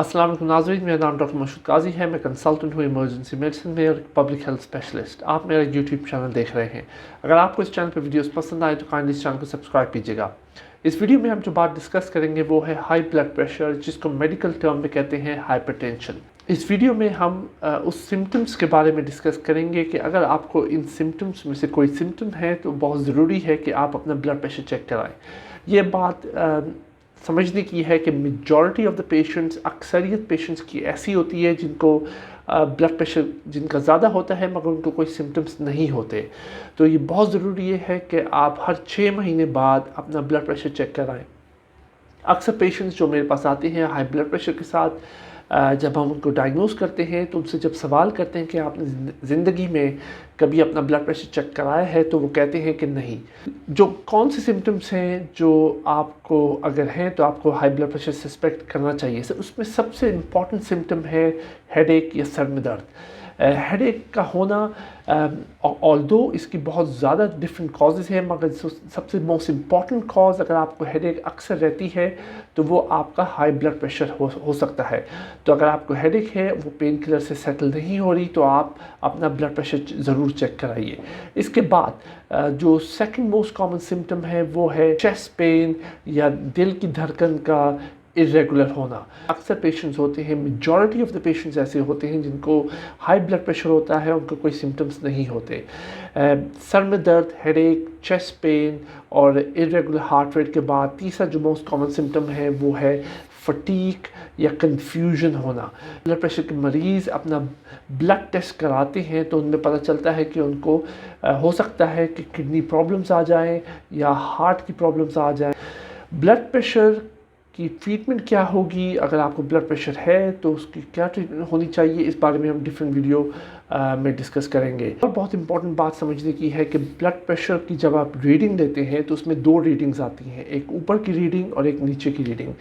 अस्सलाम वालेकुम नाज़रीन, मेरा नाम डॉक्टर मशहूद काजी है। मैं कंसल्टेंट हूँ इमरजेंसी मेडिसिन में और पब्लिक हेल्थ स्पेशलिस्ट। आप मेरा यूट्यूब चैनल देख रहे हैं। अगर आपको इस चैनल पर वीडियोस पसंद आए तो काइंडली इस चैनल को सब्सक्राइब कीजिएगा। इस वीडियो में हम जो बात डिस्कस करेंगे वो है हाई ब्लड प्रेशर, जिसको मेडिकल टर्म में कहते हैं हाइपरटेंशन। इस वीडियो में हम उस सिम्टम्स के बारे में डिस्कस करेंगे कि अगर आपको इन सिम्टम्स में से कोई सिम्टम है तो बहुत ज़रूरी है कि आप अपना ब्लड प्रेशर चेक कराएं। ये बात समझने की है कि मेजॉरिटी ऑफ द पेशेंट्स, अक्सरियत पेशेंट्स की ऐसी होती है जिनको ब्लड प्रेशर जिनका ज़्यादा होता है मगर उनको कोई सिम्टम्स नहीं होते। तो ये बहुत ज़रूरी है कि आप हर 6 महीने बाद अपना ब्लड प्रेशर चेक कराएं। अक्सर पेशेंट्स जो मेरे पास आते हैं हाई ब्लड प्रेशर के साथ, जब हम उनको डायग्नोस करते हैं तो उनसे जब सवाल करते हैं कि आपने ज़िंदगी में कभी अपना ब्लड प्रेशर चेक कराया है, तो वो कहते हैं कि नहीं। जो कौन से सिम्टम्स हैं जो आपको अगर हैं तो आपको हाई ब्लड प्रेशर सस्पेक्ट करना चाहिए। उसमें सबसे इम्पॉर्टेंट सिम्टम है हेडेक या सर में दर्द। हेडेक का होना, ऑल्दो इसकी बहुत ज़्यादा डिफरेंट कॉजेज़ हैं, मगर सबसे मोस्ट इम्पॉर्टेंट कॉज अगर आपको हेडेक अक्सर रहती है तो वो आपका हाई ब्लड प्रेशर हो सकता है। तो अगर आपको हेडेक है, वो पेन किलर से सेटल नहीं हो रही, तो आप अपना ब्लड प्रेशर ज़रूर चेक कराइए। इसके बाद जो सेकंड मोस्ट कॉमन सिम्टम है वो है चेस्ट पेन या दिल की धड़कन का इरेगुलर होना। अक्सर पेशेंट्स होते हैं, मेजॉरिटी ऑफ द पेशेंट्स ऐसे होते हैं जिनको हाई ब्लड प्रेशर होता है, उनको कोई सिम्टम्स नहीं होते। सर में दर्द, हेडेक, चेस्ट पेन और इरेगुलर हार्ट रेट के बाद तीसरा जो मोस्ट कॉमन सिम्टम है वो है फटीग या कन्फ्यूजन होना। ब्लड प्रेशर के मरीज़ अपना ब्लड टेस्ट कराते हैं तो उनमें पता चलता है कि उनको हो सकता है कि किडनी प्रॉब्लम्स आ जाएं या हार्ट की प्रॉब्लम्स आ जाएं। ब्लड प्रेशर की ट्रीटमेंट क्या होगी, अगर आपको ब्लड प्रेशर है तो उसकी क्या ट्रीटमेंट होनी चाहिए, इस बारे में हम डिफरेंट वीडियो में डिस्कस करेंगे। और बहुत इंपॉर्टेंट बात समझने की है कि ब्लड प्रेशर की जब आप रीडिंग लेते हैं तो उसमें 2 रीडिंग्स आती हैं, एक ऊपर की रीडिंग और एक नीचे की रीडिंग।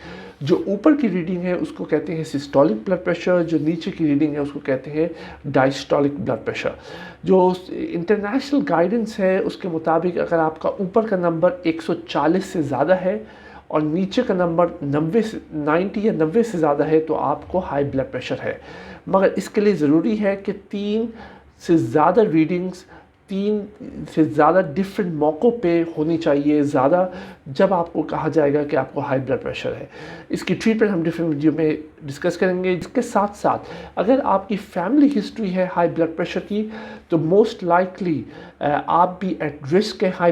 जो ऊपर की रीडिंग है उसको कहते हैं सिस्टोलिक ब्लड प्रेशर, जो नीचे की रीडिंग है उसको कहते हैं डायस्टोलिक ब्लड प्रेशर। जो इंटरनेशनल गाइडेंस है उसके मुताबिक अगर आपका ऊपर का नंबर 140 से ज़्यादा है और नीचे का नंबर 90 या 90 से ज़्यादा है तो आपको हाई ब्लड प्रेशर है। मगर इसके लिए ज़रूरी है कि 3 से ज़्यादा रीडिंग्स 3 से ज़्यादा डिफरेंट मौक़ों पे होनी चाहिए ज़्यादा, जब आपको कहा जाएगा कि आपको हाई ब्लड प्रेशर है। इसकी ट्रीटमेंट हम डिफरेंट वीडियो में डिस्कस करेंगे। इसके साथ साथ अगर आपकी फैमिली हिस्ट्री है हाई ब्लड प्रेशर की तो मोस्ट लाइकली आप भी एट रिस्क है हाई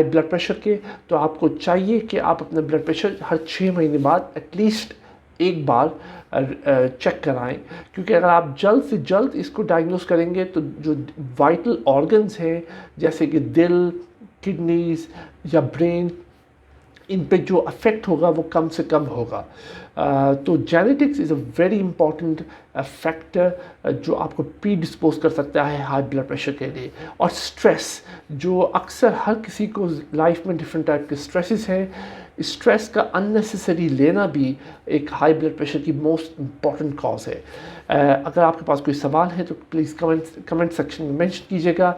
ब्लड प्रेशर के, तो आपको चाहिए कि आप अपना ब्लड प्रेशर हर 6 महीने बाद एटलीस्ट एक बार चेक कराएं। क्योंकि अगर आप जल्द से जल्द इसको डायग्नोस करेंगे तो जो वाइटल ऑर्गन्स हैं जैसे कि दिल, किडनीज या ब्रेन, इन पे जो अफेक्ट होगा वो कम से कम होगा। तो genetics is a very important factor जो आपको प्रीडिस्पोज कर सकता है हाई ब्लड प्रेशर के लिए। और स्ट्रेस, जो अक्सर हर किसी को लाइफ में डिफरेंट टाइप के स्ट्रेसेस हैं, स्ट्रेस का अननेसेसरी लेना भी एक हाई ब्लड प्रेशर की मोस्ट इम्पॉर्टेंट कॉज है। अगर आपके पास कोई सवाल है तो प्लीज़ कमेंट सेक्शन में मेंशन कीजिएगा।